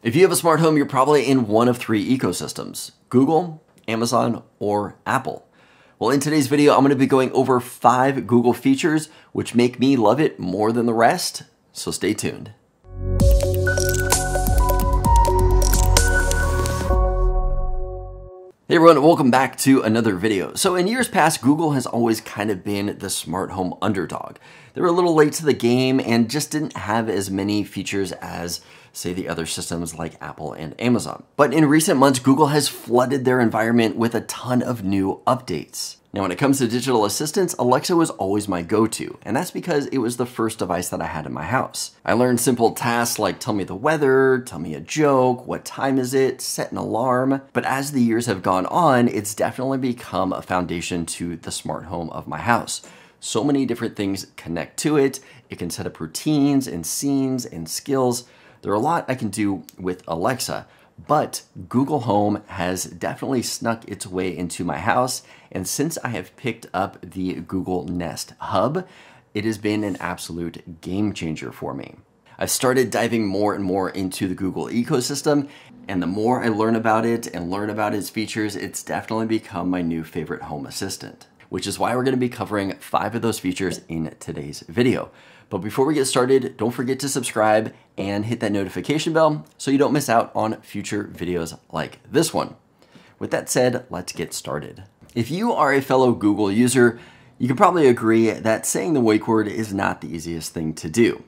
If you have a smart home, you're probably in one of three ecosystems: Google, Amazon, or Apple. Well, in today's video, I'm going to be going over 5 Google features which make me love it more than the rest, so stay tuned. Hey everyone, welcome back to another video. So in years past, Google has always kind of been the smart home underdog. They were a little late to the game and just didn't have as many features as, say, the other systems like Apple and Amazon. But in recent months, Google has flooded their environment with a ton of new updates. Now, when it comes to digital assistants, Alexa was always my go-to, and that's because it was the first device that I had in my house. I learned simple tasks like tell me the weather, tell me a joke, what time is it, set an alarm. But as the years have gone on, it's definitely become a foundation to the smart home of my house. So many different things connect to it. It can set up routines and scenes and skills. There are a lot I can do with Alexa. But Google Home has definitely snuck its way into my house, and since I have picked up the Google Nest Hub, it has been an absolute game changer for me. I've started diving more and more into the Google ecosystem, and the more I learn about it and learn about its features, it's definitely become my new favorite home assistant, which is why we're going to be covering 5 of those features in today's video. But before we get started, don't forget to subscribe and hit that notification bell so you don't miss out on future videos like this one. With that said, let's get started. If you are a fellow Google user, you can probably agree that saying the wake word is not the easiest thing to do.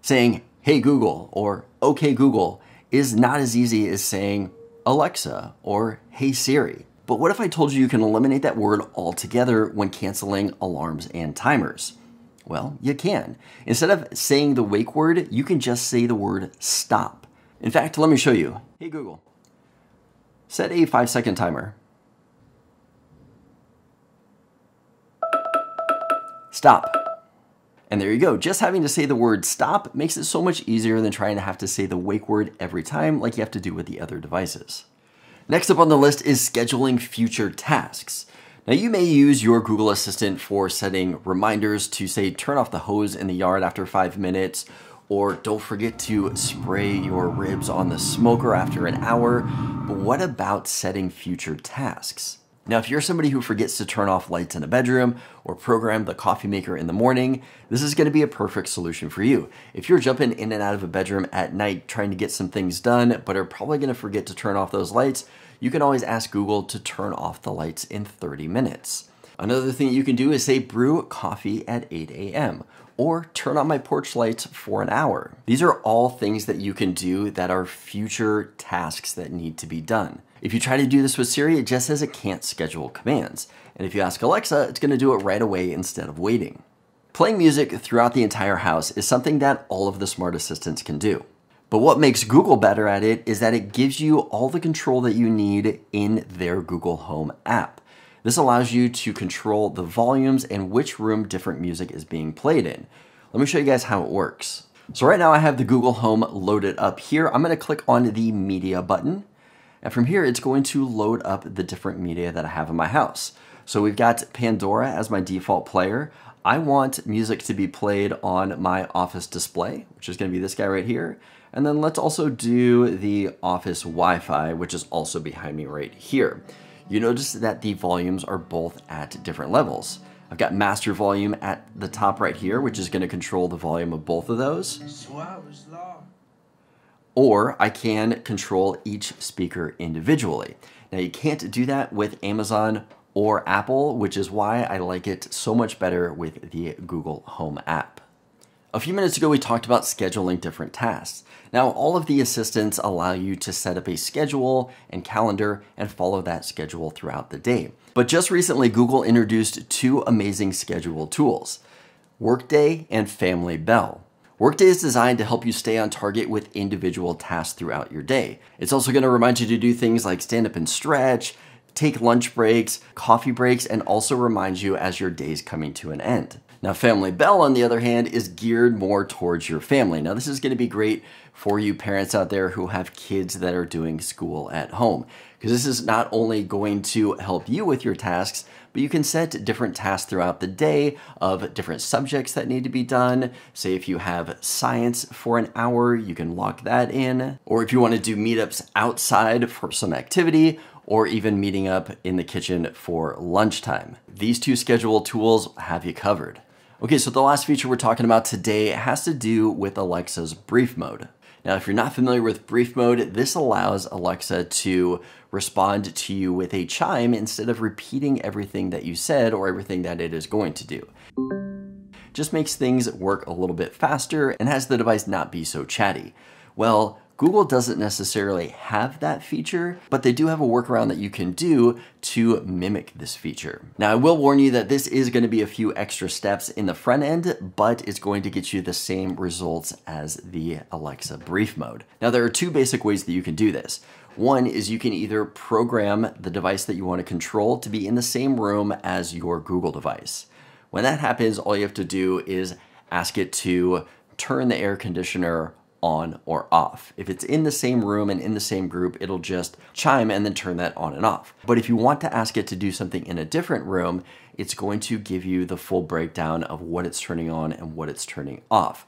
Saying, "Hey Google," or "Okay Google," is not as easy as saying Alexa or "Hey Siri." But what if I told you you can eliminate that word altogether when canceling alarms and timers? Well, you can. Instead of saying the wake word, you can just say the word stop. In fact, let me show you. Hey Google, set a 5-second timer. Stop. And there you go. Just having to say the word stop makes it so much easier than trying to have to say the wake word every time like you have to do with the other devices. Next up on the list is scheduling future tasks. Now, you may use your Google Assistant for setting reminders to, say, turn off the hose in the yard after 5 minutes, or don't forget to spray your ribs on the smoker after an hour. But what about setting future tasks? Now, if you're somebody who forgets to turn off lights in a bedroom or program the coffee maker in the morning, this is going to be a perfect solution for you. If you're jumping in and out of a bedroom at night trying to get some things done, but are probably going to forget to turn off those lights, you can always ask Google to turn off the lights in 30 minutes. Another thing you can do is say brew coffee at 8 a.m. or turn on my porch lights for an hour. These are all things that you can do that are future tasks that need to be done. If you try to do this with Siri, it just says it can't schedule commands. And if you ask Alexa, it's going to do it right away instead of waiting. Playing music throughout the entire house is something that all of the smart assistants can do. But what makes Google better at it is that it gives you all the control that you need in their Google Home app. This allows you to control the volumes and which room different music is being played in. Let me show you guys how it works. So right now I have the Google Home loaded up here. I'm going to click on the media button. And from here, it's going to load up the different media that I have in my house. So we've got Pandora as my default player. I want music to be played on my office display, which is going to be this guy right here. And then let's also do the office Wi-Fi, which is also behind me right here. You notice that the volumes are both at different levels. I've got master volume at the top right here, which is going to control the volume of both of those. Or I can control each speaker individually. Now you can't do that with Amazon or Apple, which is why I like it so much better with the Google Home app. A few minutes ago, we talked about scheduling different tasks. Now, all of the assistants allow you to set up a schedule and calendar and follow that schedule throughout the day. But just recently, Google introduced 2 amazing schedule tools, Workday and Family Bell. Workday is designed to help you stay on target with individual tasks throughout your day. It's also going to remind you to do things like stand up and stretch, take lunch breaks, coffee breaks, and also remind you as your day's coming to an end. Now, Family Bell, on the other hand, is geared more towards your family. Now, this is going to be great for you parents out there who have kids that are doing school at home. Because this is not only going to help you with your tasks, but you can set different tasks throughout the day of different subjects that need to be done. Say if you have science for an hour, you can lock that in. Or if you want to do meetups outside for some activity, or even meeting up in the kitchen for lunchtime. These two schedule tools have you covered. Okay, so the last feature we're talking about today has to do with Alexa's brief mode. Now, if you're not familiar with brief mode, this allows Alexa to respond to you with a chime instead of repeating everything that you said or everything that it is going to do. Just makes things work a little bit faster and has the device not be so chatty. Well, Google doesn't necessarily have that feature, but they do have a workaround that you can do to mimic this feature. Now, I will warn you that this is going to be a few extra steps in the front end, but it's going to get you the same results as the Alexa brief mode. Now, there are two basic ways that you can do this. One is you can either program the device that you want to control to be in the same room as your Google device. When that happens, all you have to do is ask it to turn the air conditioner on or off. If it's in the same room and in the same group, it'll just chime and then turn that on and off. But if you want to ask it to do something in a different room, it's going to give you the full breakdown of what it's turning on and what it's turning off.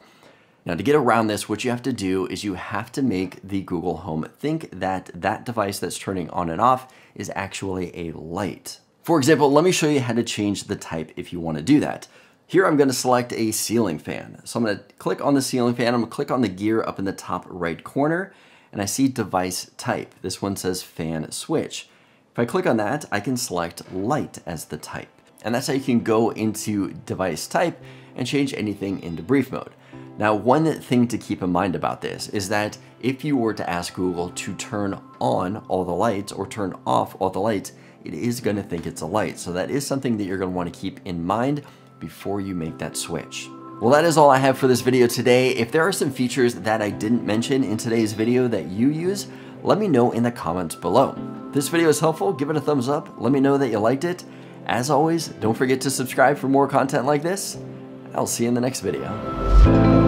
Now, to get around this, what you have to do is you have to make the Google Home think that that device that's turning on and off is actually a light. For example, let me show you how to change the type if you want to do that. Here I'm going to select a ceiling fan. So I'm going to click on the ceiling fan. I'm going to click on the gear up in the top right corner, and I see device type. This one says fan switch. If I click on that, I can select light as the type. And that's how you can go into device type and change anything into brief mode. Now, one thing to keep in mind about this is that if you were to ask Google to turn on all the lights or turn off all the lights, it is going to think it's a light. So that is something that you're going to want to keep in mind before you make that switch. Well, that is all I have for this video today. If there are some features that I didn't mention in today's video that you use, let me know in the comments below. If this video is helpful, give it a thumbs up. Let me know that you liked it. As always, don't forget to subscribe for more content like this. I'll see you in the next video.